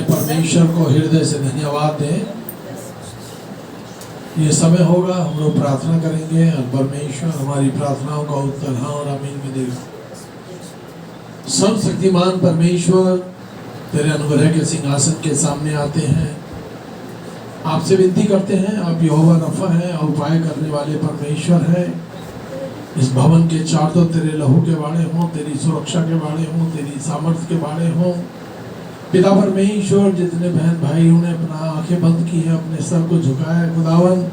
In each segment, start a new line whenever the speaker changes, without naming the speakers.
परमेश्वर को हृदय से धन्यवाद दें। ये समय होगा हम लोग प्रार्थना करेंगे और परमेश्वर हमारी प्रार्थनाओं का उत्तर हाँ और आमीन में देगा। सर्वशक्तिमान परमेश्वर तेरे अनुग्रह के सिंहासन के सामने आते हैं, आपसे विनती करते हैं। आप यहोवा रफा है और उपाय करने वाले परमेश्वर है। इस भवन के चारों तेरे लहू के बाड़े हों, तेरी सुरक्षा के बाड़े हों, तेरी सामर्थ्य के बाड़े हों। पिता परमेश्वर, जितने बहन भाइयों ने अपना आंखें बंद की है, अपने सर को झुकाया, खुदावन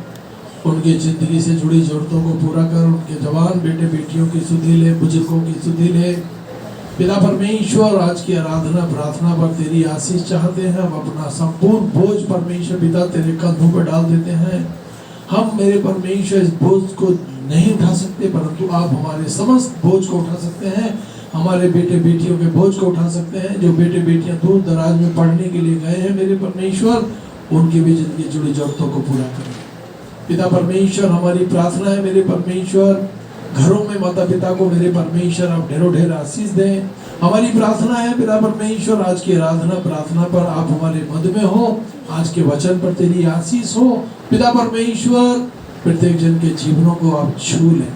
उनकी जिंदगी से जुड़ी जरूरतों को पूरा कर। उनके जवान बेटे बेटियों की सुधि ले, बुजुर्गों की सुधि ले। पिता परमेश्वर, आज की आराधना प्रार्थना पर तेरी आशीष चाहते हैं। हम अपना संपूर्ण बोझ परमेश्वर पिता तेरे कंधों पर डाल देते हैं। हम मेरे परमेश्वर इस बोझ को नहीं उठा सकते, परंतु आप हमारे समस्त बोझ को उठा सकते हैं। हमारे बेटे बेटियों के बोझ को उठा सकते हैं। जो बेटे बेटियां दूर दराज में पढ़ने के लिए गए हैं मेरे परमेश्वर, उनकी भी जिंदगी जुड़ी जरूरतों को पूरा करें। पिता परमेश्वर, हमारी प्रार्थना है मेरे परमेश्वर, घरों में माता पिता को मेरे परमेश्वर आप ढेरों ढेर आशीष दें। हमारी प्रार्थना है पिता परमेश्वर, आज की आराधना प्रार्थना पर आप हमारे मध्य में हो। आज के वचन पर तेरी आशीष हो। पिता परमेश्वर, प्रत्येक जन के जीवनों को आप छू लें।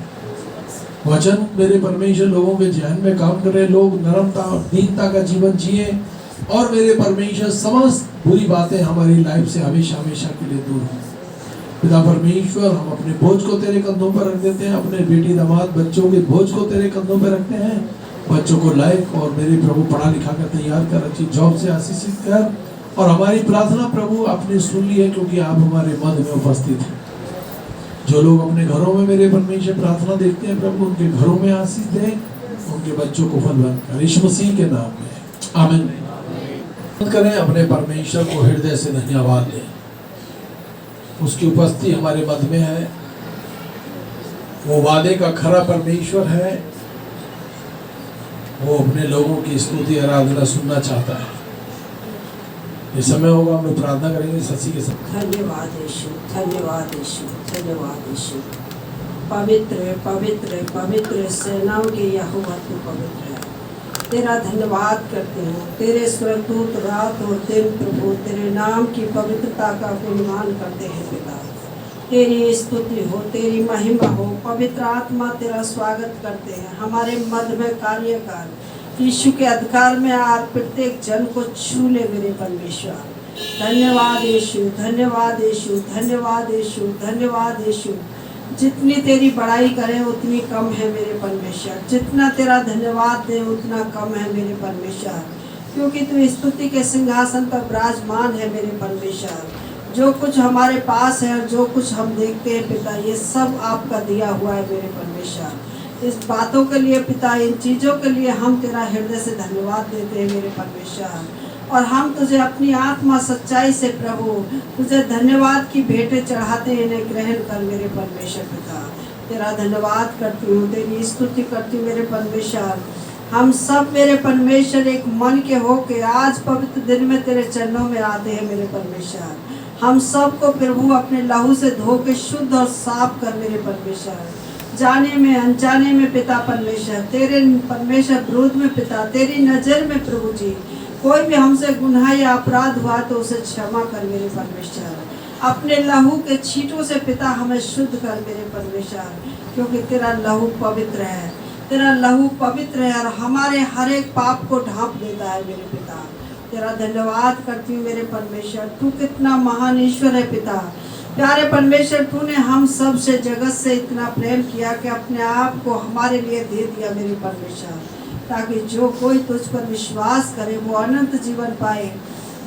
वचन मेरे परमेश्वर लोगों के जहन में काम करे, लोग नरमता और दीनता का जीवन जिए और मेरे परमेश्वर समस्त बुरी बातें हमारी लाइफ से हमेशा हमेशा के लिए दूर हों। पिता परमेश्वर, हम अपने बोझ को तेरे कंधों पर रख देते हैं। अपने बेटी दामाद बच्चों के बोझ को तेरे कंधों पर रखते हैं। बच्चों को लायक और मेरे प्रभु पढ़ा लिखा कर तैयार कर, अच्छी जॉब से आशीषित कर। और हमारी प्रार्थना प्रभु आपने सुन ली है, क्योंकि आप हमारे मध्य में उपस्थित हैं। जो लोग अपने घरों में मेरे परमेश्वर प्रार्थना देखते हैं प्रभु, उनके घरों में आशीष दें, उनके बच्चों को फलवान कर, यीशु मसीह के नाम में आमीन। करें, अपने परमेश्वर को हृदय से धन्यवाद दें। उसकी उपस्थिति हमारे मध्य में है। वो वादे का खरा परमेश्वर है। वो अपने लोगों की स्तुति आराधना सुनना चाहता है। ये समय होगा हम लोग प्रार्थना करेंगे सच्ची के साथ।
धन्यवाद यीशु, धन्यवाद यीशु, धन्यवाद यीशु। पवित्र पवित्र पवित्र सेनाओं के यहोवा तू पवित्र है। तेरा धन्यवाद करते हैं। तेरे स्वर्गदूत रात और दिन प्रभु तेरे नाम की पवित्रता का गुणगान करते हैं पिता। तेरी स्तुति हो, तेरी महिमा हो। पवित्र आत्मा तेरा स्वागत करते हैं। हमारे मध्य में कार्य कर, यीशु के अधिकार में आ प्रत्येक जन को छू ले मेरे परमेश्वर। धन्यवाद यीशु, धन्यवाद यीशु, धन्यवाद यीशु, धन्यवाद यीशु। जितनी तेरी बड़ाई करें उतनी कम है मेरे परमेश्वर। जितना तेरा धन्यवाद दें उतना कम है मेरे परमेश्वर, क्योंकि तू स्तुति के सिंहासन पर विराजमान है मेरे परमेश्वर। जो कुछ हमारे पास है और जो कुछ हम देखते हैं पिता, ये सब आपका दिया हुआ है मेरे परमेश्वर। इस बातों के लिए पिता, इन चीज़ों के लिए हम तेरा हृदय से धन्यवाद देते हैं मेरे परमेश्वर। और हम तुझे अपनी आत्मा सच्चाई से प्रभु तुझे धन्यवाद की भेंटें चढ़ाते हैं, इन्हें ग्रहण कर मेरे परमेश्वर पिता। तेरा धन्यवाद करती हूँ, तेरी स्तुति करती हूँ मेरे परमेश्वर। हम सब मेरे परमेश्वर एक मन के हो के आज पवित्र दिन में तेरे चरणों में आते हैं मेरे परमेश्वर। हम सब को प्रभु अपने लहू से धो के शुद्ध और साफ कर मेरे परमेश्वर। जाने में अनजाने में पिता परमेश्वर, तेरे परमेश्वर विरोध में पिता, तेरी नज़र में प्रभु जी कोई भी हमसे गुनाह या अपराध हुआ तो उसे क्षमा कर मेरे परमेश्वर। अपने लहू के छींटों से पिता हमें शुद्ध कर मेरे परमेश्वर, क्योंकि तेरा लहू पवित्र है। तेरा लहू पवित्र है और हमारे हर एक पाप को ढांप देता है मेरे पिता। तेरा धन्यवाद करती हूँ मेरे परमेश्वर। तू कितना महान ईश्वर है पिता। प्यारे परमेश्वर, तूने हम सब से जगत से इतना प्रेम किया कि अपने आप को हमारे लिए दे दिया मेरे परमेश्वर, ताकि जो कोई तुझ पर विश्वास करे वो अनंत जीवन पाए,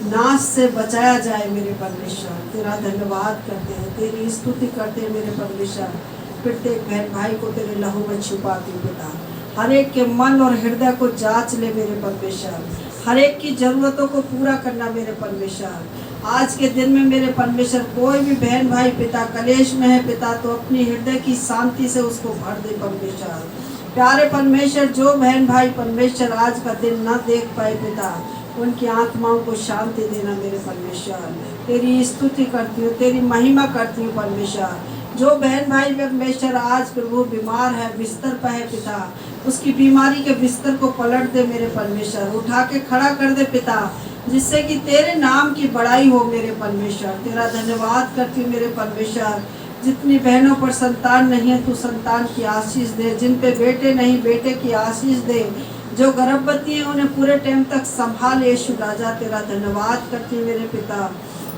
नाश से बचाया जाए मेरे परमेश्वर। तेरा धन्यवाद करते हैं, तेरी स्तुति करते हैं मेरे परमेश्वर। प्रत्येक बहन भाई को तेरे लहू में छुपाती हूँ पिता। हर एक के मन और हृदय को जांच ले मेरे परमेश्वर। हर एक की ज़रूरतों को पूरा करना मेरे परमेश्वर। आज के दिन में मेरे परमेश्वर कोई भी बहन भाई पिता कलेश में है पिता, तो अपनी हृदय की शांति से उसको भर दे परमेश्वर। प्यारे परमेश्वर, जो बहन भाई परमेश्वर आज का दिन न देख पाए पिता, उनकी आत्माओं को शांति देना मेरे परमेश्वर। तेरी स्तुति करती हूँ, तेरी महिमा करती हूँ परमेश्वर। जो बहन भाई परमेश्वर आज प्रभु बीमार है, बिस्तर पर है पिता, उसकी बीमारी के बिस्तर को पलट दे मेरे परमेश्वर। उठा के खड़ा कर दे पिता। जिससे कि तेरे नाम की बड़ाई हो मेरे परमेश्वर। तेरा धन्यवाद करती हूँ मेरे परमेश्वर। जितनी बहनों पर संतान नहीं है तू संतान की आशीष दे, जिन पे बेटे नहीं बेटे की आशीष दे, जो गर्भवती है उन्हें पूरे टाइम तक संभाल यीशु राजा। तेरा धन्यवाद करती हूँ मेरे पिता।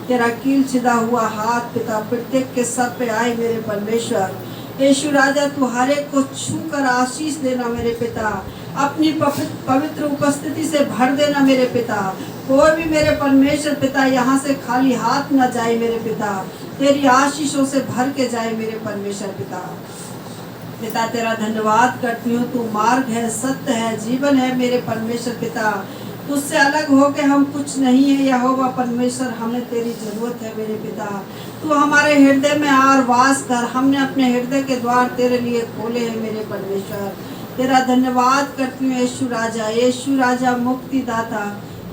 तेरा कील छिदा हुआ हाथ पिता प्रत्येक के सर पे आए मेरे परमेश्वर। यीशु राजा तू हर एक को छू कर आशीष देना मेरे पिता, अपनी पवित्र उपस्थिति से भर देना मेरे पिता। कोई भी मेरे परमेश्वर पिता यहाँ से खाली हाथ न जाए मेरे पिता, तेरी आशीषों से भर के जाए मेरे परमेश्वर पिता। पिता तेरा धन्यवाद करती हूँ, तू मार्ग है, सत्य है, जीवन है मेरे परमेश्वर पिता। तुझसे अलग हो के हम कुछ नहीं है यहोवा परमेश्वर, हमें तेरी जरूरत है मेरे पिता। तू हमारे हृदय में आर वास कर, हमने अपने हृदय के द्वार तेरे लिए खोले हैं मेरे परमेश्वर। तेरा धन्यवाद करती हूँ यीशु राजा। यीशु राजा मुक्ति दाता,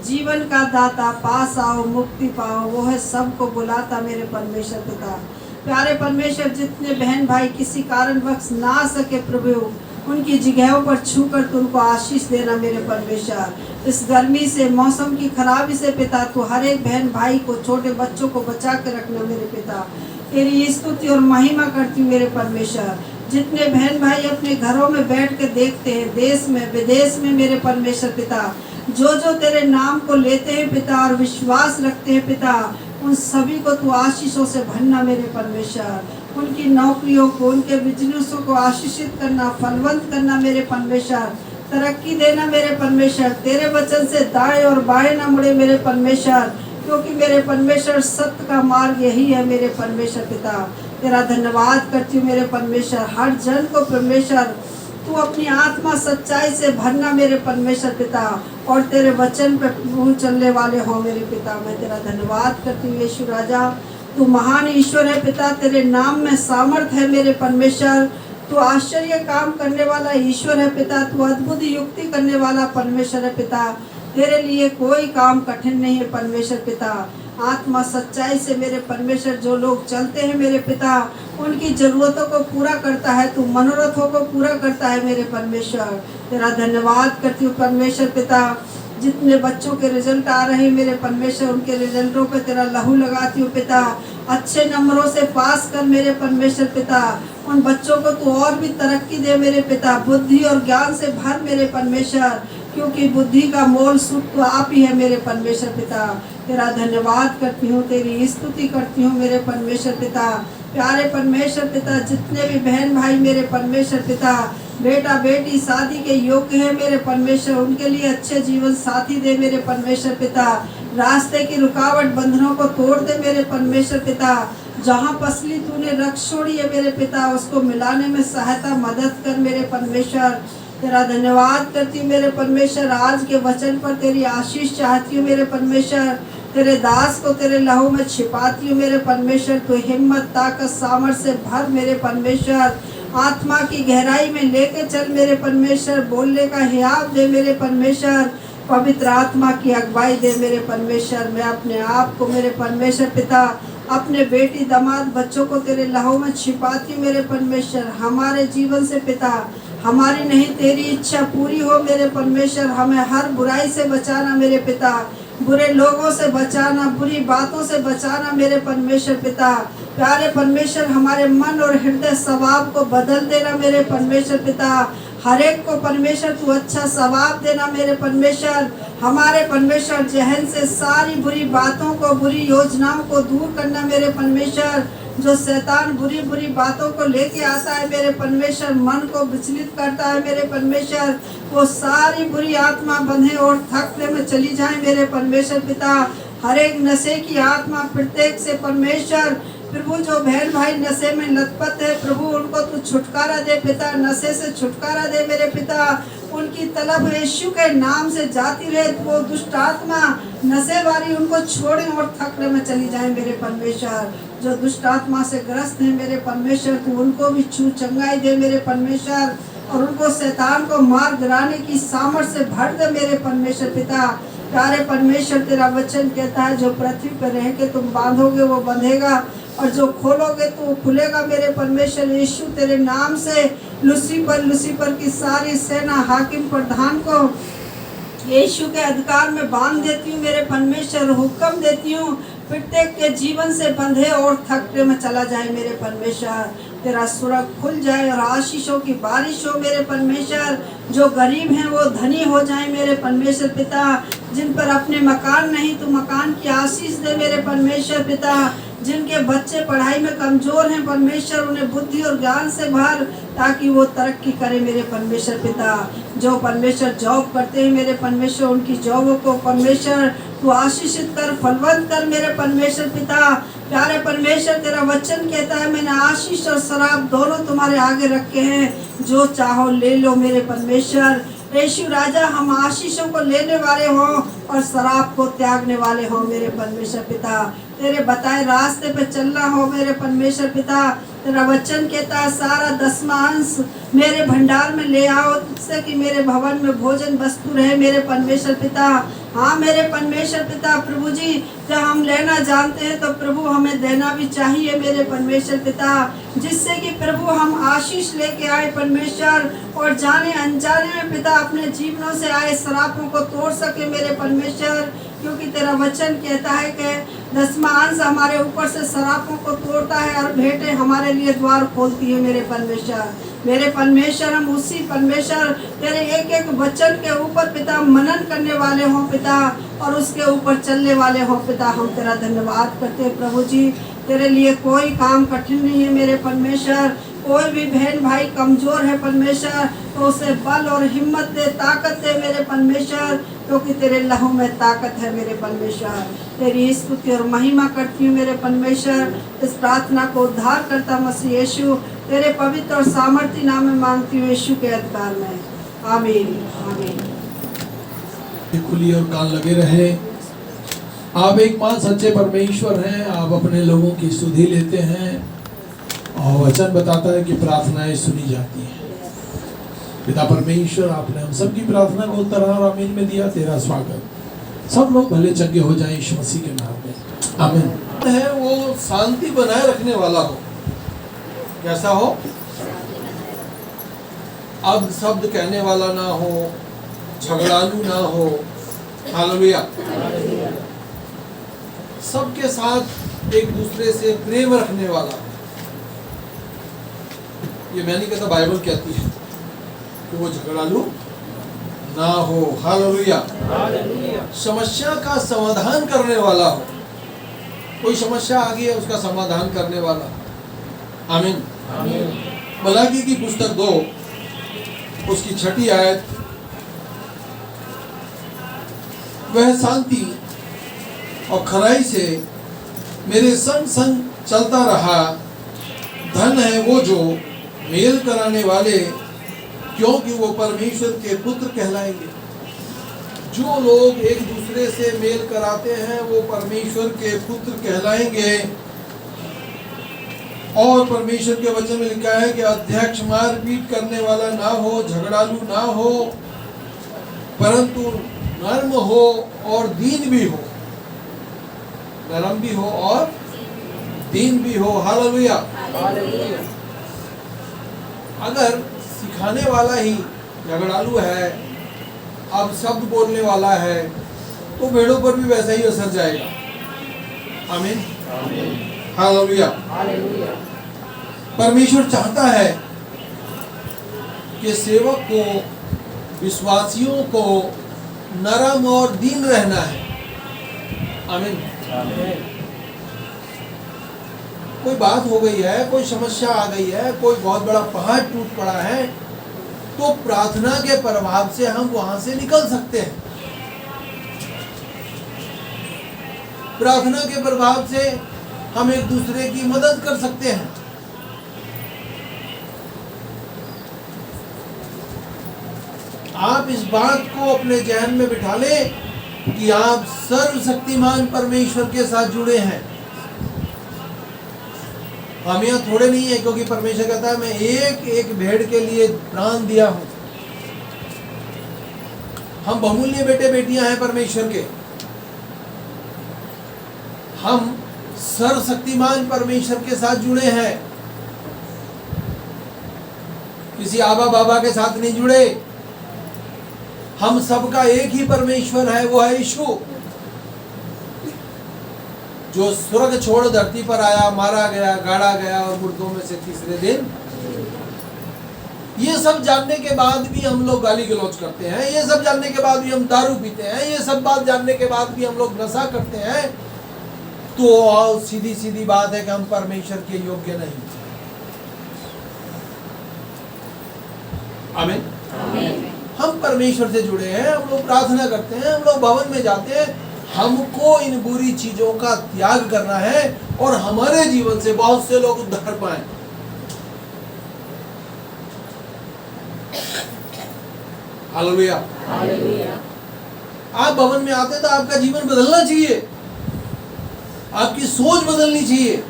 जीवन का दाता, पास आओ मुक्ति पाओ, वो है सबको बुलाता मेरे परमेश्वर पिता। प्यारे परमेश्वर जितने बहन भाई किसी कारणवश ना आ सके प्रभु, उनकी जगहों पर छू कर तुमको आशीष देना मेरे परमेश्वर। इस गर्मी से, मौसम की खराबी से पिता तू हर एक बहन भाई को, छोटे बच्चों को बचा के रखना मेरे पिता। तेरी स्तुति और महिमा करती हूँ मेरे परमेश्वर। जितने बहन भाई अपने घरों में बैठ के देखते हैं, देश में विदेश में मेरे परमेश्वर पिता, जो जो तेरे नाम को लेते हैं पिता और विश्वास रखते हैं पिता, उन सभी को तू आशीषों से भरना मेरे परमेश्वर। उनकी नौकरियों को, उनके बिजनेसों को आशीषित करना, फलवंत करना मेरे परमेश्वर। तरक्की देना मेरे परमेश्वर। तेरे वचन से दाएं और बाएं न मुड़े मेरे परमेश्वर, क्योंकि मेरे परमेश्वर सत्य का मार्ग यही है मेरे परमेश्वर पिता। तेरा धन्यवाद करती हूँ मेरे परमेश्वर। हर जन को परमेश्वर तू अपनी आत्मा सच्चाई से भरना मेरे परमेश्वर पिता, और तेरे वचन पे प्रभु चलने वाले हो मेरे पिता। मैं तेरा धन्यवाद करती हूँ यीशु राजा। तू महान ईश्वर है पिता, तेरे नाम में सामर्थ है मेरे परमेश्वर। तू आश्चर्य काम करने वाला ईश्वर है पिता, तू अद्भुत युक्ति करने वाला परमेश्वर है पिता। तेरे लिए कोई काम कठिन नहीं है परमेश्वर पिता। आत्मा सच्चाई से मेरे परमेश्वर जो लोग चलते हैं मेरे पिता, उनकी जरूरतों को पूरा करता है, तू मनोरथों को पूरा करता है मेरे परमेश्वर। तेरा धन्यवाद करती हूँ परमेश्वर पिता। जितने बच्चों के रिजल्ट आ रहे हैं मेरे परमेश्वर, उनके रिजल्टों पे तेरा लहू लगाती हूँ पिता। अच्छे नंबरों से पास कर मेरे परमेश्वर पिता। उन बच्चों को तू और भी तरक्की दे मेरे पिता। बुद्धि और ज्ञान से भर मेरे परमेश्वर, क्योंकि बुद्धि का मोल सुख तो आप ही है मेरे परमेश्वर पिता। तेरा धन्यवाद करती हूँ, तेरी स्तुति करती हूँ मेरे परमेश्वर पिता। प्यारे परमेश्वर पिता, जितने भी बहन भाई मेरे परमेश्वर पिता, बेटा बेटी शादी के योग्य है मेरे परमेश्वर, उनके लिए अच्छे जीवन साथी दे मेरे परमेश्वर पिता। रास्ते की रुकावट बंधनों को तोड़ दे मेरे परमेश्वर पिता। जहाँ पसली तूने रख छोड़ी है मेरे पिता, उसको मिलाने में सहायता मदद कर मेरे परमेश्वर। तेरा धन्यवाद करती हूँ मेरे परमेश्वर। आज के वचन पर तेरी आशीष चाहती हूँ मेरे परमेश्वर। तेरे दास को तेरे लहू में छिपाती हूँ मेरे परमेश्वर। तू हिम्मत, ताकत, सामर्थ्य से भर मेरे परमेश्वर। आत्मा की गहराई में लेके चल मेरे परमेश्वर। बोलने का हियाव दे मेरे परमेश्वर। पवित्र आत्मा की अगुवाई दे मेरे परमेश्वर। मैं अपने आप को मेरे परमेश्वर पिता, अपने बेटी दामाद बच्चों को तेरे लहू में छिपाती हूँ मेरे परमेश्वर। हमारे जीवन से पिता, हमारी नहीं तेरी इच्छा पूरी हो मेरे परमेश्वर। हमें हर बुराई से बचाना मेरे पिता, बुरे लोगों से बचाना, बुरी बातों से बचाना मेरे परमेश्वर पिता। प्यारे परमेश्वर, हमारे मन और हृदय स्वभाव को बदल देना मेरे परमेश्वर पिता। हर एक को परमेश्वर तू अच्छा स्वभाव देना मेरे परमेश्वर। हमारे परमेश्वर जहन से सारी बुरी बातों को, बुरी योजनाओं को दूर करना मेरे परमेश्वर। जो शैतान बुरी बुरी बातों को लेके आता है मेरे परमेश्वर, मन को विचलित करता है मेरे परमेश्वर, वो सारी बुरी आत्मा बंधे और थकने में चली जाए मेरे परमेश्वर पिता। हर एक नशे की आत्मा प्रत्येक से परमेश्वर प्रभु, जो बहन भाई नशे में लतपत है प्रभु, उनको तू छुटकारा दे पिता। नशे से छुटकारा दे मेरे पिता। उनकी तलब यीशु के नाम से जाती रहे, वो दुष्ट आत्मा नशे वाली उनको छोड़े और थकने में चली जाए मेरे परमेश्वर। जो दुष्ट आत्मा से ग्रस्त है मेरे परमेश्वर, तू उनको भी छू चंगाई दे मेरे परमेश्वर, और उनको शैतान को मार गिराने की सामर्थ्य से भर दे मेरे परमेश्वर पिता। प्यारे परमेश्वर, तेरा वचन कहता है जो पृथ्वी पर रह के तुम बांधोगे वो बंधेगा, और जो खोलोगे तो वो खुलेगा मेरे परमेश्वर। यीशु तेरे नाम से लूसीफर की सारी सेना, हाकिम प्रधान को यीशु के अधिकार में बांध देती हूँ मेरे परमेश्वर, हुक्म देती हूँ प्रत्येक के जीवन से बंधे और थकने में चला जाए मेरे परमेश्वर। तेरा सुरग खुल जाए और आशीषों की बारिश हो मेरे परमेश्वर। जो गरीब हैं वो धनी हो जाए मेरे परमेश्वर पिता। जिन पर अपने मकान नहीं तो मकान की आशीष दे मेरे परमेश्वर पिता। जिनके बच्चे पढ़ाई में कमजोर हैं परमेश्वर, उन्हें बुद्धि और ज्ञान से भर ताकि वो तरक्की करे मेरे परमेश्वर पिता। जो परमेश्वर जॉब करते हैं मेरे परमेश्वर, उनकी जॉबों को परमेश्वर तू आशीषित कर, फलवंत कर मेरे परमेश्वर पिता। प्यारे परमेश्वर, तेरा वचन कहता है मैंने आशीष और शराब दोनों तुम्हारे आगे रखे हैं, जो चाहो ले लो मेरे परमेश्वर। यीशु राजा, हम आशीषों को लेने वाले हों और शराब को त्यागने वाले हों मेरे परमेश्वर पिता। तेरे बताए रास्ते पे चलना हो मेरे परमेश्वर पिता। तेरा वचन कहता है सारा दसवां अंश मेरे भंडार में ले आओ, जिससे कि मेरे भवन में भोजन वस्तु रहे मेरे परमेश्वर पिता। हाँ मेरे परमेश्वर पिता, प्रभु जी जब हम लेना जानते हैं तो प्रभु हमें देना भी चाहिए मेरे परमेश्वर पिता, जिससे कि प्रभु हम आशीष लेके आए परमेश्वर और जाने अनजाने में पिता अपने जीवनों से आए श्रापों को तोड़ सके मेरे परमेश्वर। क्योंकि तेरा वचन कहता है कि दसवां अंश हमारे ऊपर से श्रापों को तोड़ता है और भेंटें हमारे लिए द्वार खोलती है मेरे परमेश्वर। मेरे परमेश्वर, हम उसी परमेश्वर तेरे एक एक वचन के ऊपर पिता मनन करने वाले हों पिता, और उसके ऊपर चलने वाले हों पिता। हम तेरा धन्यवाद करते हैं प्रभु जी। तेरे लिए कोई काम कठिन नहीं है मेरे परमेश्वर। कोई भी बहन भाई कमजोर है परमेश्वर तो उसे बल और हिम्मत दे, ताकत दे मेरे परमेश्वर, क्योंकि तेरे लहू में ताकत है मेरे परमेश्वर। तेरी स्तुति और महिमा करती हूँ मेरे परमेश्वर। इस प्रार्थना को उद्धार करता मसीह यीशु तेरे पवित्र और सामर्थी नाम में मांगती हूँ, यीशु के अधिकार में, आमीन आमीन।
खुली और कान लगे रहे। आप एक मान सच्चे परमेश्वर हैं। आप अपने लोगों की सुधि लेते हैं और वचन बताता है कि प्रार्थनाएं सुनी जाती हैं। पिता परमेश्वर, आपने हम सब की प्रार्थना को उत्तर और आमीन में दिया। तेरा स्वागत। सब लोग भले चंगे हो जाएं यीशु मसीह के नाम में, आमीन।
है वो शांति बनाए रखने वाला हो। कैसा हो? अब शब्द कहने वाला ना हो, झगड़ालू ना हो। हालेलुया। सबके साथ एक दूसरे से प्रेम रखने वाला। ये मैं नहीं कहता, बाइबल कहती है कि वो झगड़ालू ना हो। हालेलुया। समस्या का समाधान करने वाला हो। कोई समस्या आ गई है, उसका समाधान करने वाला। आमीन। मलाकी की पुस्तक 2 उसकी 6 आयत, वह शांति और खराई से मेरे संग संग चलता रहा। धन है वो जो मेल कराने वाले, क्योंकि वो परमेश्वर के पुत्र कहलाएंगे। जो लोग एक दूसरे से मेल कराते हैं वो परमेश्वर के पुत्र कहलाएंगे। और परमेश्वर के वचन में लिखा है कि अध्यक्ष मारपीट करने वाला ना हो, झगड़ालू ना हो, परंतु नर्म हो और दीन भी हो। नरम भी हो और दीन भी हो। हालेलुया। अगर सिखाने वाला ही झगड़ालू है, अब शब्द बोलने वाला है, तो भेड़ों पर भी वैसा ही असर जाएगा। आमीन। हालेलुया। परमेश्वर चाहता है कि सेवक को, विश्वासियों को नरम और दीन रहना है। आमीन। कोई बात हो गई है, कोई समस्या आ गई है, कोई बहुत बड़ा पहाड़ टूट पड़ा है, तो प्रार्थना के प्रभाव से हम वहां से निकल सकते हैं। प्रार्थना के प्रभाव से हम एक दूसरे की मदद कर सकते हैं। आप इस बात को अपने जहन में बिठा लें कि आप सर्वशक्तिमान परमेश्वर के साथ जुड़े हैं। हम यहाँ थोड़े नहीं है, क्योंकि परमेश्वर कहता है मैं एक एक भेड़ के लिए प्राण दिया हूं। हम बहुमूल्य बेटे बेटियां हैं परमेश्वर के। हम सर्वशक्तिमान परमेश्वर के साथ जुड़े हैं, किसी आबा बाबा के साथ नहीं जुड़े। हम सबका एक ही परमेश्वर है, वो है यीशु, जो स्वर्ग छोड़ धरती पर आया, मारा गया, गाड़ा गया और मुर्दों में से तीसरे दिन। ये सब जानने के बाद भी हम लोग गाली गलौज करते हैं, ये सब जानने के बाद भी हम दारू पीते हैं, ये सब बात जानने के बाद भी हम लोग नशा करते हैं, तो सीधी सीधी बात है कि हम परमेश्वर के योग्य नहीं। आमीन। हम परमेश्वर से जुड़े हैं, हम लोग प्रार्थना करते हैं, हम लोग भवन में जाते हैं, हमको इन बुरी चीजों का त्याग करना है और हमारे जीवन से बहुत से लोग उद्धार पाए। हालेलुया। आप भवन में आते तो आपका जीवन बदलना चाहिए, आपकी सोच बदलनी चाहिए।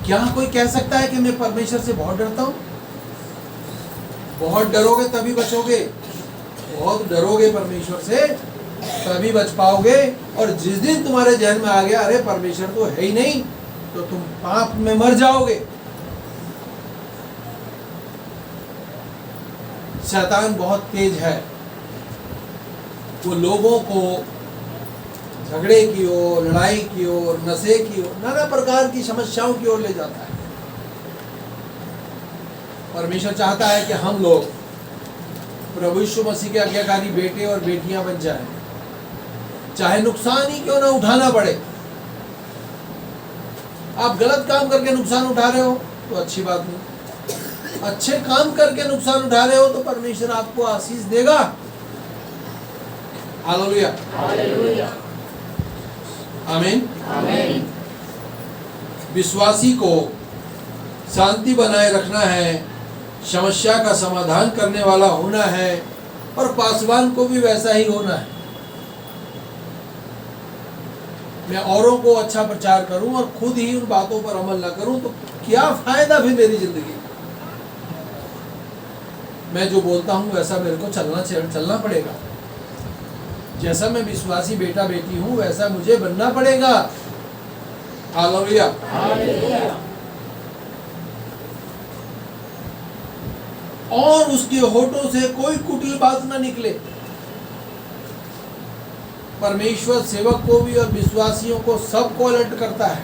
क्या कोई कह सकता है कि मैं परमेश्वर से बहुत डरता हूं? बहुत डरोगे तभी बचोगे, बहुत डरोगे परमेश्वर से तभी बच पाओगे। और जिस दिन तुम्हारे जहन में आ गया अरे परमेश्वर तो है ही नहीं, तो तुम पाप में मर जाओगे। शैतान बहुत तेज है, वो लोगों को झगड़े की ओर, लड़ाई की ओर, नशे की ओर, नाना प्रकार की समस्याओं की ओर ले जाता है। परमेश्वर चाहता है कि हम लोग प्रभु यीशु मसीह के आज्ञाकारी बेटे और बेटियां बन जाएं, चाहे नुकसान ही क्यों ना उठाना पड़े। आप गलत काम करके नुकसान उठा रहे हो तो अच्छी बात नहीं, अच्छे काम करके नुकसान उठा रहे हो तो परमेश्वर आपको आशीष देगा। हालेलुया, आमीन। विश्वासी को शांति बनाए रखना है, समस्या का समाधान करने वाला होना है, और पासवान को भी वैसा ही होना है। मैं औरों को अच्छा प्रचार करूं और खुद ही उन बातों पर अमल ना करूं तो क्या फायदा फिर मेरी जिंदगी। मैं जो बोलता हूं वैसा मेरे को चलना पड़ेगा। जैसा मैं विश्वासी बेटा बेटी हूं वैसा मुझे बनना पड़ेगा। हालेलुया। और उसके होठों से कोई कुटिल बात ना निकले। परमेश्वर सेवक को भी और विश्वासियों को सबको अलर्ट करता है।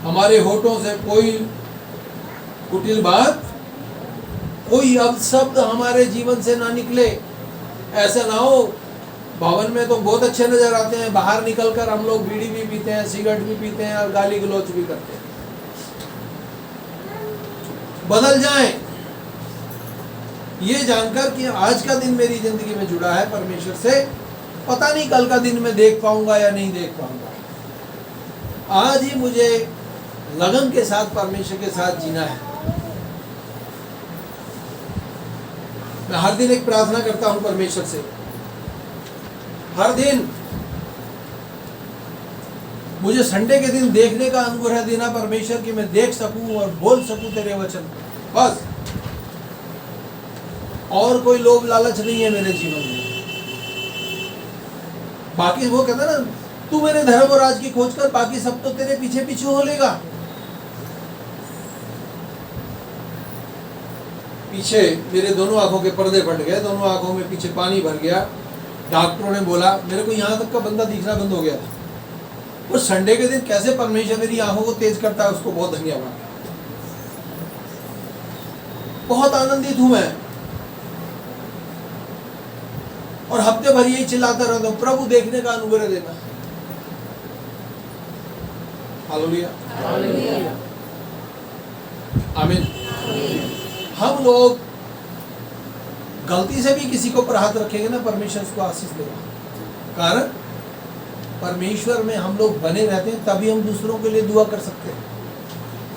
हमारे होठों से कोई कुटिल बात, कोई अपशब्द हमारे जीवन से ना निकले। ऐसा ना हो भवन में तो बहुत अच्छे नजर आते हैं, बाहर निकलकर हम लोग बीड़ी भी पीते हैं, सिगरेट भी पीते हैं और गाली गलौज भी करते हैं। बदल जाएं, ये जानकर कि आज का दिन मेरी जिंदगी में जुड़ा है परमेश्वर से, पता नहीं कल का दिन मैं देख पाऊंगा या नहीं देख पाऊंगा। आज ही मुझे लगन के साथ परमेश्वर के साथ जीना है। मैं हर दिन एक प्रार्थना करता हूं परमेश्वर से, हर दिन मुझे संडे के दिन देखने का अनुग्रह देना परमेश्वर, कि मैं देख सकूं और बोल सकूं तेरे वचन, बस। और कोई लोभ लालच नहीं है मेरे जीवन में। बाकी वो कहता ना, तू मेरे धर्म और राज की खोज कर, बाकी सब तो तेरे पीछे पीछे हो लेगा। पीछे मेरे दोनों आंखों के पर्दे फट गए, दोनों आंखों में पीछे पानी भर गया। डॉक्टरों ने बोला, मेरे को यहाँ तक का बंदा दिखना बंद हो गया था। उस संडे के दिन कैसे परमेश्वर मेरी आंखों को तेज करता है, उसको बहुत धन्यवाद। बहुत आनंदित हूं मैं, और हफ्ते भर यही चिल्लाता रहता हूं, प्रभु देखने का अनुग्रह देना। हालेलुया, आमीन। हम लोग गलती से भी किसी को पर हाथ रखेंगे ना, परमेश्वर उसको आशीष देगा। कारण परमेश्वर में हम लोग बने रहते हैं, तभी हम दूसरों के लिए दुआ कर सकते हैं।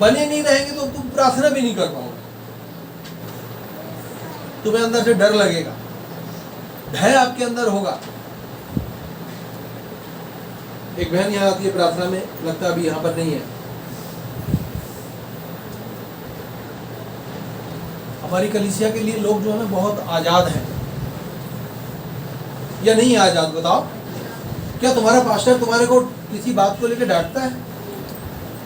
बने नहीं रहेंगे तो तुम प्रार्थना भी नहीं कर पाओगे। तुम्हें अंदर से डर लगेगा, भय आपके अंदर होगा। एक बहन यहाँ आती है प्रार्थना में, लगता अभी यहाँ पर नहीं है। हमारी कलीसिया के लिए लोग जो है ना बहुत आजाद हैं, या नहीं आजाद? बताओ, क्या तुम्हारा पास्टर तुम्हारे को किसी बात को लेकर डांटता है?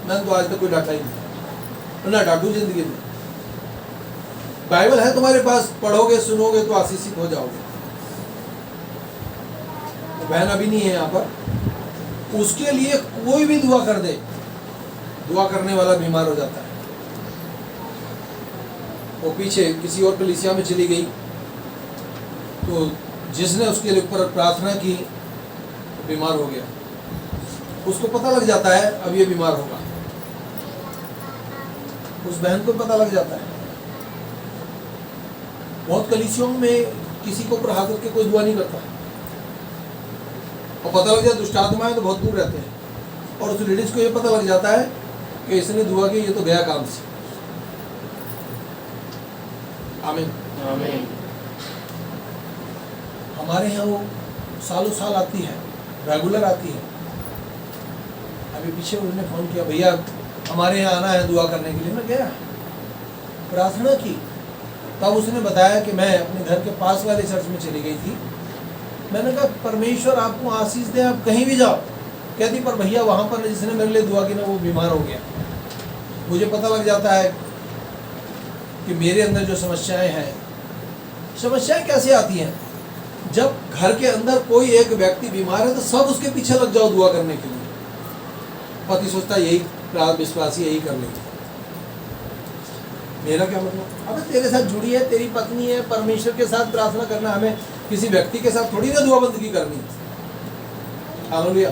मैंने तो आज तक कोई डांटा ही नहीं। ना डांटू जिंदगी में। बाइबल है तुम्हारे पास, पढ़ोगे सुनोगे तो आशीषित हो जाओगे। तो बहन अभी नहीं है यहाँ पर, उसके लिए कोई भी दुआ कर दे, दुआ करने वाला बीमार हो जाता है। वो पीछे किसी और कलीसिया में चली गई, तो जिसने उसके लिए ऊपर प्रार्थना की बीमार हो गया। उसको पता लग जाता है अब ये बीमार होगा, उस बहन को पता लग जाता है। बहुत कलीसियों में किसी को ऊपर हाथ रख के कोई दुआ नहीं करता, और पता लग जाए दुष्ट आत्मा है तो बहुत दूर रहते हैं। और उस लेडीज को ये पता लग जाता है कि इसने दुआ की, ये तो गया काम से। आमीन
आमीन।
हमारे यहाँ वो सालों साल आती है, रेगुलर आती है। अभी पीछे उन्होंने फ़ोन किया, भैया हमारे यहाँ आना है दुआ करने के लिए। मैं गया, प्रार्थना की। तब उसने बताया कि मैं अपने घर के पास वाले चर्च में चली गई थी। मैंने कहा परमेश्वर आपको आशीष दे, आप कहीं भी जाओ। कहती पर भैया वहाँ पर जिसने मेरे लिए दुआ की ना वो बीमार हो गया। मुझे पता लग जाता है कि मेरे अंदर जो समस्याएं हैं, समस्याएं कैसे आती हैं? जब घर के अंदर कोई एक व्यक्ति बीमार है तो सब उसके पीछे लग जाओ दुआ करने के लिए। पति सोचता है यही विश्वासी यही कर लेगी। मेरा क्या मतलब? अब तेरे साथ जुड़ी है, तेरी पत्नी है, परमेश्वर के साथ प्रार्थना करना, हमें किसी व्यक्ति के साथ थोड़ी ना दुआ बंदगी करनी। हालेलुया।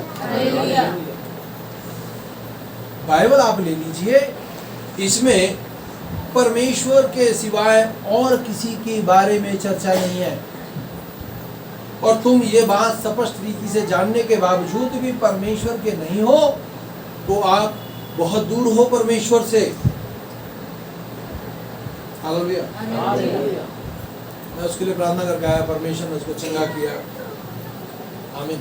बाइबल आप ले लीजिए, इसमें परमेश्वर के सिवाय और किसी के बारे में चर्चा नहीं है। और तुम ये बात स्पष्ट रीति से जानने के बावजूद भी परमेश्वर के नहीं हो तो आप बहुत दूर हो परमेश्वर से। हालेलुया। मैं उसके लिए प्रार्थना करके आया, परमेश्वर ने उसको चंगा किया। आमीन।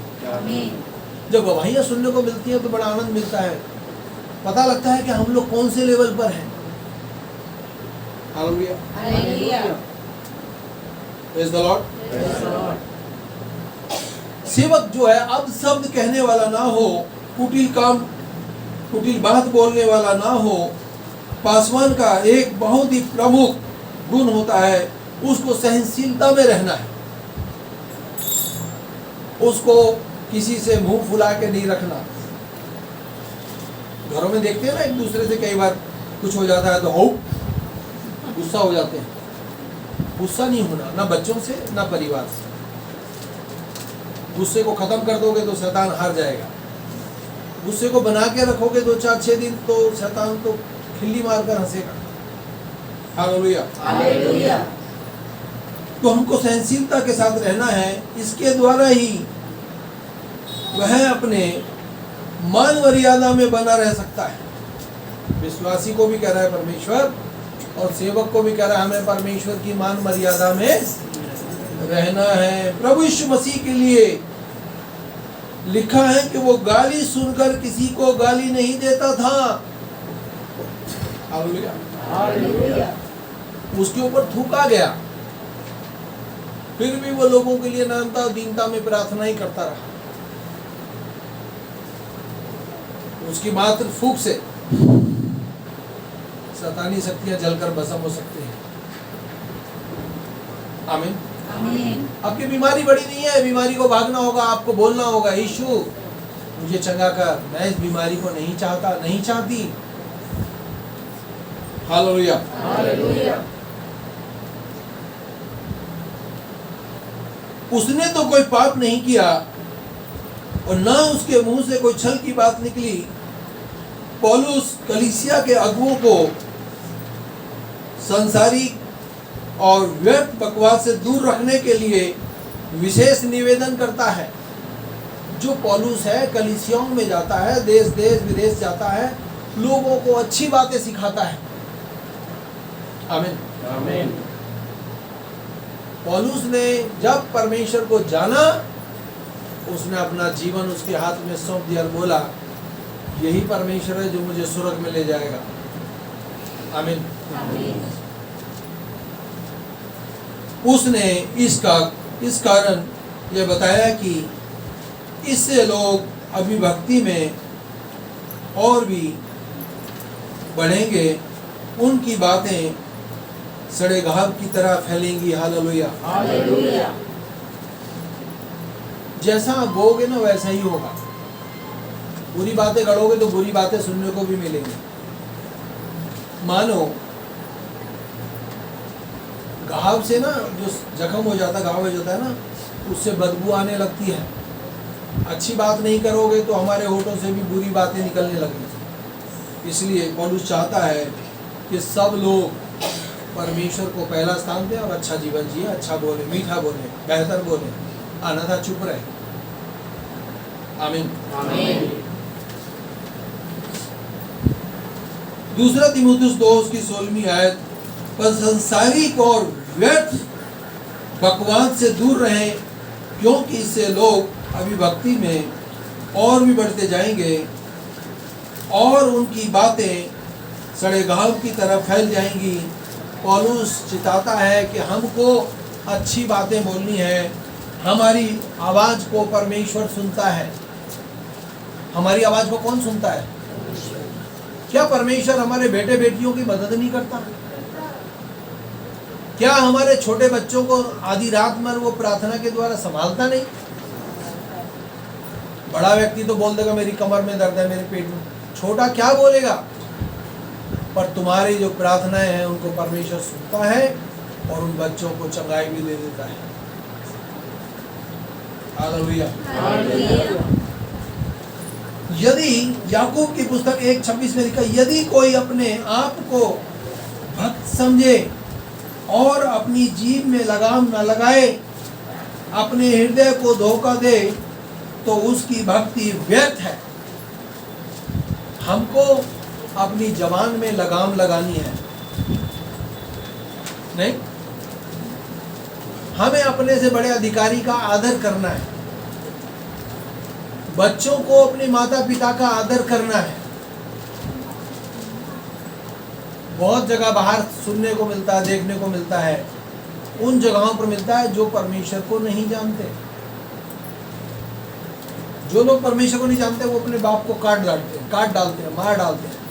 जब गवाहियां सुनने को मिलती हैं तो बड़ा आनंद मिलता है, पता लगता है कि हम लोग कौन से लेवल पर हैं। हालेलुया। Praise the Lord. सेवक जो है अब शब्द कहने वाला ना हो, कुटिल बात बोलने वाला ना हो। पासवान का एक बहुत ही प्रमुख गुण होता है, उसको सहनशीलता में रहना है। उसको किसी से मुंह फुला के नहीं रखना। घरों में देखते हैं ना, एक दूसरे से कई बार कुछ हो जाता है तो हो गुस्सा हो जाते हैं। गुस्सा नहीं होना, ना बच्चों से ना परिवार से। गुस्से को खत्म कर दोगे तो शैतान हार जाएगा। गुस्से को बना के रखोगे 2-4-6 दिन तो शैतान तो खिल्ली मारकर हंसेगा। हालेलुया। तो हमको सहनशीलता के साथ रहना है। इसके द्वारा ही वह अपने मान मर्यादा में बना रह सकता है। विश्वासी को भी कह रहा है परमेश्वर, और सेवक को भी कह रहा है हमें परमेश्वर की मान मर्यादा में रहना है। प्रभु यीशु मसीह के लिए लिखा है कि वो गाली सुनकर किसी को गाली नहीं देता था। हालेलुया। उसके ऊपर थूका गया, फिर भी वो लोगों के लिए नम्रता और दीनता में प्रार्थना ही करता रहा। उसकी मात्र फूंक से शैतानी शक्तियां जलकर भस्म हो सकती हैं। आमीन। आपकी बीमारी बड़ी नहीं है, बीमारी को भागना होगा, आपको बोलना होगा यीशु मुझे चंगा कर, मैं इस बीमारी को नहीं चाहता, नहीं चाहती। हालेलुया। उसने तो कोई पाप नहीं किया और ना उसके मुंह से कोई छल की बात निकली। पौलुस कलीसिया के अगुओं को सांसारिक और व्यर्थ बकवास से दूर रखने के लिए विशेष निवेदन करता है। जो पौलुस है कलीसियाओं में जाता है, देश देश विदेश जाता है, लोगों को अच्छी बातें सिखाता है। आमीन। पौलुस ने जब परमेश्वर को जाना, उसने अपना जीवन उसके हाथ में सौंप दिया और बोला यही परमेश्वर है जो मुझे स्वर्ग में ले जाएगा। आमीन। उसने इस कारण यह बताया कि इससे लोग अभिभक्ति में और भी बढ़ेंगे उनकी बातें सड़े घाव की तरह फैलेंगी। हालेलुया।
हालेलुया।
जैसा आप बोओगे ना वैसा ही होगा। बुरी बातें गढ़ोगे तो बुरी बातें सुनने को भी मिलेंगी। मानो घाव से ना जो जख्म हो जाता है, घाव हो जाता है ना, उससे बदबू आने लगती है। अच्छी बात नहीं करोगे तो हमारे होठों से भी बुरी बातें निकलने लगेंगी। इसलिए पौलुस चाहता है कि सब लोग परमेश्वर को पहला स्थान दें और अच्छा जीवन जिए, अच्छा बोले, मीठा बोले, बेहतर बोले, अन्यथा चुप रहे। आमीन।
आमीन।
दूसरा तीमुथियुस 2 उसकी 16वीं आयत, पर संसारिक और व्यर्थ बकवास से दूर रहें, क्योंकि इससे लोग अभिभक्ति में और भी बढ़ते जाएंगे और उनकी बातें सड़े घाव की तरह फैल जाएंगी। पौलुस चिताता है कि हमको अच्छी बातें बोलनी है। हमारी आवाज़ को परमेश्वर सुनता है। हमारी आवाज़ को कौन सुनता है? क्या परमेश्वर हमारे बेटे बेटियों की मदद नहीं करता? क्या हमारे छोटे बच्चों को आधी रात में वो प्रार्थना के द्वारा संभालता नहीं? बड़ा व्यक्ति तो बोल देगा मेरी कमर में दर्द है, मेरे पेट में। छोटा क्या बोलेगा? पर तुम्हारी जो प्रार्थनाएं हैं उनको परमेश्वर सुनता है और उन बच्चों को चंगाई भी दे देता है। हालेलुया। यदि याकूब की पुस्तक 1:26 में लिखा, यदि कोई अपने आप को भक्त समझे और अपनी जीभ में लगाम न लगाए, अपने हृदय को धोखा दे, तो उसकी भक्ति व्यर्थ है। हमको अपनी जबान में लगाम लगानी है, नहीं? हमें अपने से बड़े अधिकारी का आदर करना है। बच्चों को अपने माता पिता का आदर करना है। बहुत जगह बाहर सुनने को मिलता है, देखने को मिलता है, उन जगहों पर मिलता है जो परमेश्वर को नहीं जानते। जो लोग परमेश्वर को नहीं जानते वो अपने बाप को काट डालते हैं, मार डालते हैं।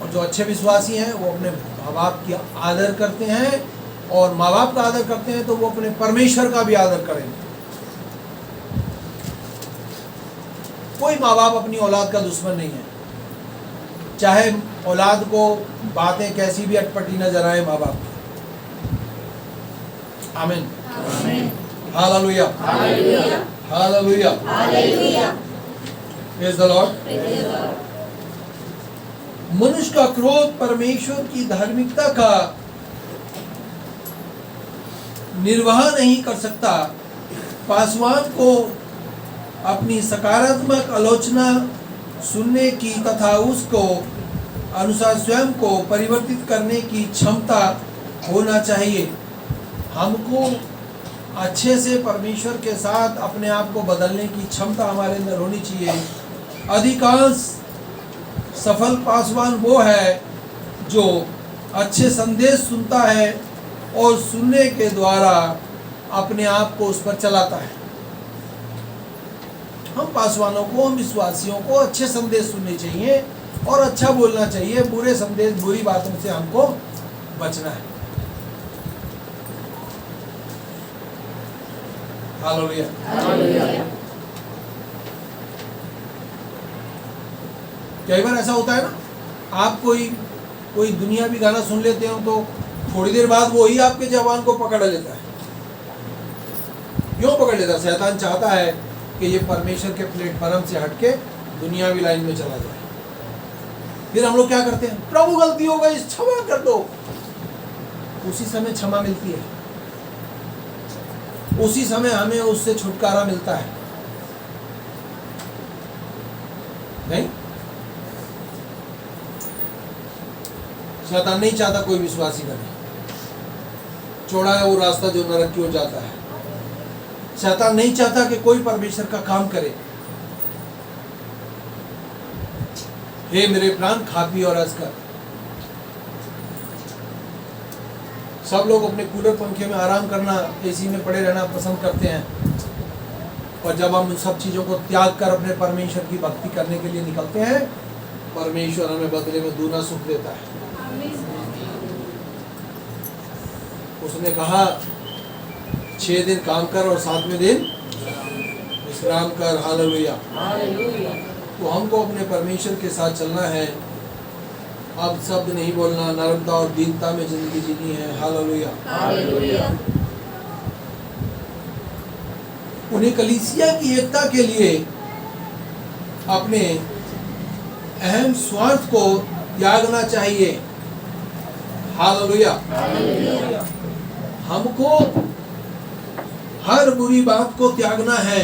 और जो अच्छे विश्वासी हैं वो अपने माँ बाप की आदर करते हैं, और माँ बाप का आदर करते हैं तो वो अपने परमेश्वर का भी आदर करेंगे। कोई माँ बाप अपनी औलाद का दुश्मन नहीं है, चाहे औलाद को बातें कैसी भी अटपटी नजर आए माँ बाप की। आमीन। Hallelujah. Hallelujah. Praise the Lord. मनुष्य का क्रोध परमेश्वर की धार्मिकता का निर्वाह नहीं कर सकता। पासवान को अपनी सकारात्मक आलोचना सुनने की तथा उसको अनुसार स्वयं को परिवर्तित करने की क्षमता होना चाहिए। हमको अच्छे से परमेश्वर के साथ अपने आप को बदलने की क्षमता हमारे अंदर होनी चाहिए। अधिकांश सफल पासवान वो है जो अच्छे संदेश सुनता है और सुनने के द्वारा अपने आप को उस पर चलाता है। हम पासवानों को, हम विश्वासियों को अच्छे संदेश सुनने चाहिए और अच्छा बोलना चाहिए। बुरे संदेश, बुरी बातों से हमको बचना है। हालेलुया। कई बार ऐसा होता है ना, आप कोई दुनियावी गाना सुन लेते हो तो थोड़ी देर बाद वो ही आपके जवान को पकड़ लेता है। क्यों पकड़ लेता है? शैतान चाहता है कि ये परमेश्वर के प्लेटफॉर्म से हटके दुनियावी लाइन में चला जाए। फिर हम लोग क्या करते हैं? प्रभु गलती हो गई, क्षमा कर दो। उसी समय क्षमा मिलती है, उसी समय हमें उससे छुटकारा मिलता है। नहीं, शैतान नहीं चाहता कोई विश्वासी करे। चौड़ा है वो रास्ता जो नरक की ओर जाता है। शैतान नहीं चाहता कि कोई परमेश्वर का काम करे। हे मेरे प्राण, खा पी और ऐश कर। सब लोग अपने कूलर पंखे में आराम करना, एसी में पड़े रहना पसंद करते हैं, और जब हम उन सब चीज़ों को त्याग कर अपने परमेश्वर की भक्ति करने के लिए निकलते हैं परमेश्वर हमें बदले में दूना सुख देता है। उसने कहा 6 दिन काम कर और 7वें दिन विश्राम कर। हालेलुया। तो हमको अपने परमेश्वर के साथ चलना है। अब शब्द नहीं बोलना, नर्मता और दीनता में जिंदगी जीनी है। हालेलुया। उन्हें कलीसिया की एकता के लिए अपने अहम स्वार्थ को त्यागना चाहिए। हालेलुया। हमको हर बुरी बात को त्यागना है,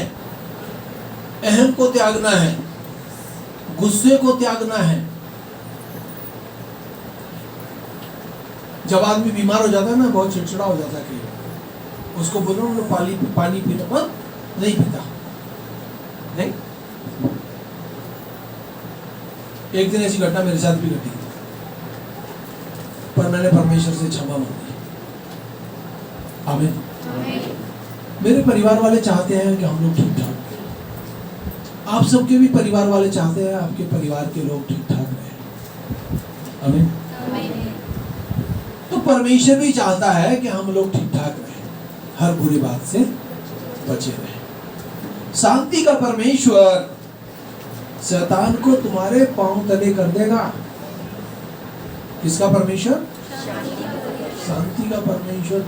अहम को त्यागना है, गुस्से को त्यागना है। जब आदमी बीमार हो जाता है ना, बहुत चिड़चिड़ा हो जाता है कई बार, उसको बोलो ना पानी पीना मत, नहीं पीता। नहीं, एक दिन ऐसी घटना मेरे साथ भी घटी, पर मैंने परमेश्वर से क्षमा मांगी। आमीन। मेरे परिवार वाले चाहते हैं कि हम लोग ठीक ठाक रहें। आप सबके भी परिवार वाले चाहते हैं आपके परिवार के लोग ठीक ठाक रहें। आमीन। तो परमेश्वर भी चाहता है कि हम लोग ठीक ठाक रहें, हर बुरी बात से बचे रहें। शांति का परमेश्वर शैतान को तुम्हारे पांव तले कर देगा। किसका परमेश्वर? शांति का परमेश्वर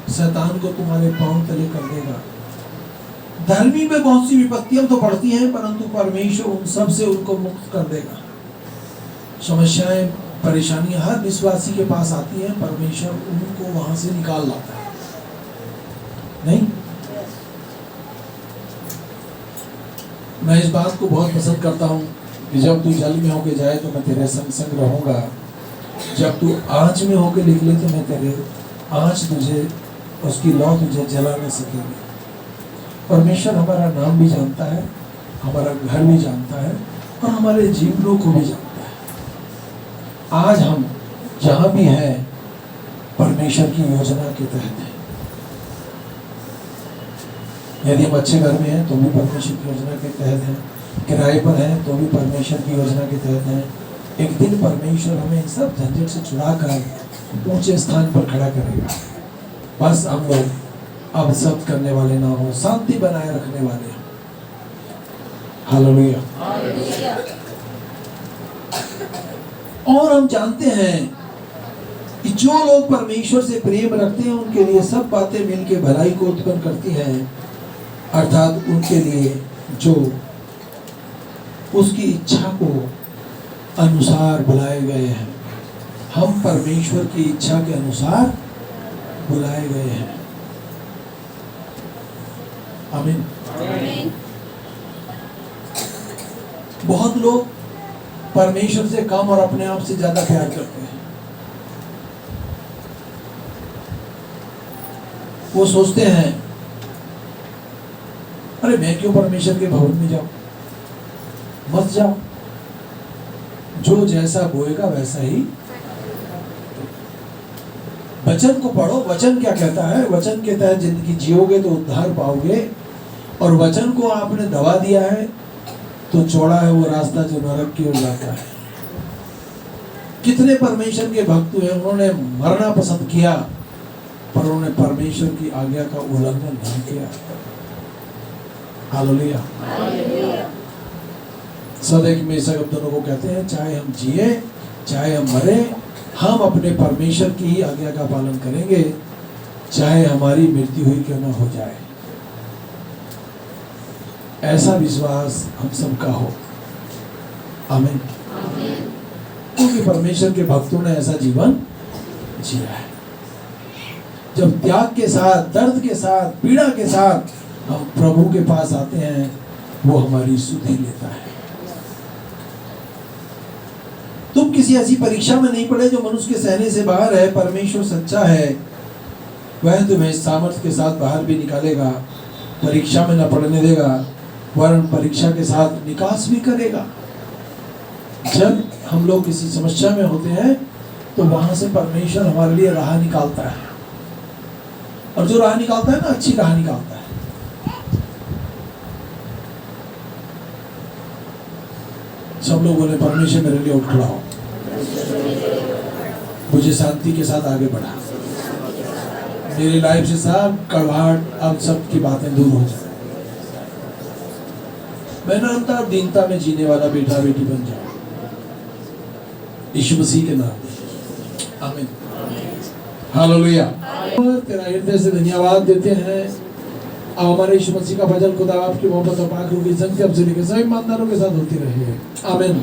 शैतान को तुम्हारे पांव तले कर देगा। धर्मी में बहुत सी विपत्तियां तो पड़ती हैं, परंतु परमेश्वर उन सब से उनको मुक्त कर देगा। समस्याएं, परेशानियां हर विश्वासी के पास आती हैं, परमेश्वर उनको वहां से निकाल लाता है। नहीं, मैं इस बात को बहुत पसंद करता हूँ कि जब तू जल में होके जाए तो मैं तेरे संग संग रहूंगा, जब तू आँच में होके निकले तो मैं तेरे आँच तुझे, उसकी लौ तुझे जला न सकेगी। परमेश्वर हमारा नाम भी जानता है, हमारा घर भी जानता है और हमारे जीवनों को भी जानता है। आज हम जहाँ भी हैं परमेश्वर की योजना के तहत हैं। यदि हम अच्छे घर में हैं तो भी परमेश्वर की योजना के तहत हैं, किराए पर हैं तो भी परमेश्वर की योजना के तहत हैं। एक दिन परमेश्वर हमें इन सब झंझट से छुड़ाकर ऊंचे स्थान पर खड़ा करेगा। बस हम लोग अब शब्द करने वाले ना हो, शांति बनाए रखने वाले। हालेलुया। और हम जानते हैं कि जो लोग परमेश्वर से प्रेम रखते हैं उनके लिए सब बातें मिलकर भलाई को उत्पन्न करती हैं, अर्थात उनके लिए जो उसकी इच्छा को अनुसार बुलाए गए हैं। हम परमेश्वर की इच्छा के अनुसार बुलाए गए हैं। आमीन। बहुत लोग परमेश्वर से कम और अपने आप से ज्यादा प्यार करते हैं। वो सोचते हैं, अरे मैं क्यों परमेश्वर के भवन में जाऊं? मत जाओ, जो जैसा बोएगा वैसा ही। वचन को पढ़ो, वचन क्या कहता है, वचन के तहत जिंदगी जियोगे तो उद्धार पाओगे। और वचन को आपने दबा दिया है तो चौड़ा है वो रास्ता जो नरक की ओर जाता है। कितने परमेश्वर के भक्त हुए, उन्होंने मरना पसंद किया पर उन्होंने परमेश्वर की आज्ञा का उल्लंघन नहीं किया। हालेलुया। सदैव में सब दोनों को कहते हैं, चाहे हम जिए चाहे हम मरे, हम अपने परमेश्वर की ही आज्ञा का पालन करेंगे, चाहे हमारी मृत्यु हुई क्यों ना हो जाए। ऐसा विश्वास हम सबका हो। आमीन। क्योंकि परमेश्वर के भक्तों ने ऐसा जीवन जिया है। जब त्याग के साथ, दर्द के साथ, पीड़ा के साथ हम प्रभु के पास आते हैं, वो हमारी सुधि लेता है। तुम किसी ऐसी परीक्षा में नहीं पड़े जो मनुष्य के सहने से बाहर है। परमेश्वर सच्चा है, वह तुम्हें सामर्थ्य के साथ बाहर भी निकालेगा, परीक्षा में न पड़ने देगा, वरन परीक्षा के साथ निकास भी करेगा। जब हम लोग किसी समस्या में होते हैं तो वहां से परमेश्वर हमारे लिए राह निकालता है, और जो राह निकालता है ना, अच्छी राह निकालता है।
सब लोग बोले परमेश्वर मेरे लिए उठ खड़ा हो, मुझे शांति के साथ आगे बढ़ा, मेरी लाइफ से सब कड़वाहट अब सब की बातें दूर हो जाए, मैं नम्रता और दीनता में जीने वाला बेटा बेटी बन जाऊं, यीशु मसीह के नाम में आमीन। हालेलुया। तेरा हृदय से धन्यवाद देते हैं। अब हमारे यीशु मसीह का भजन खुदा आपकी मोहब्बत और पाक रूह की संगति अब से लेकर सभी ईमानदारों के साथ होती रहे। आमीन।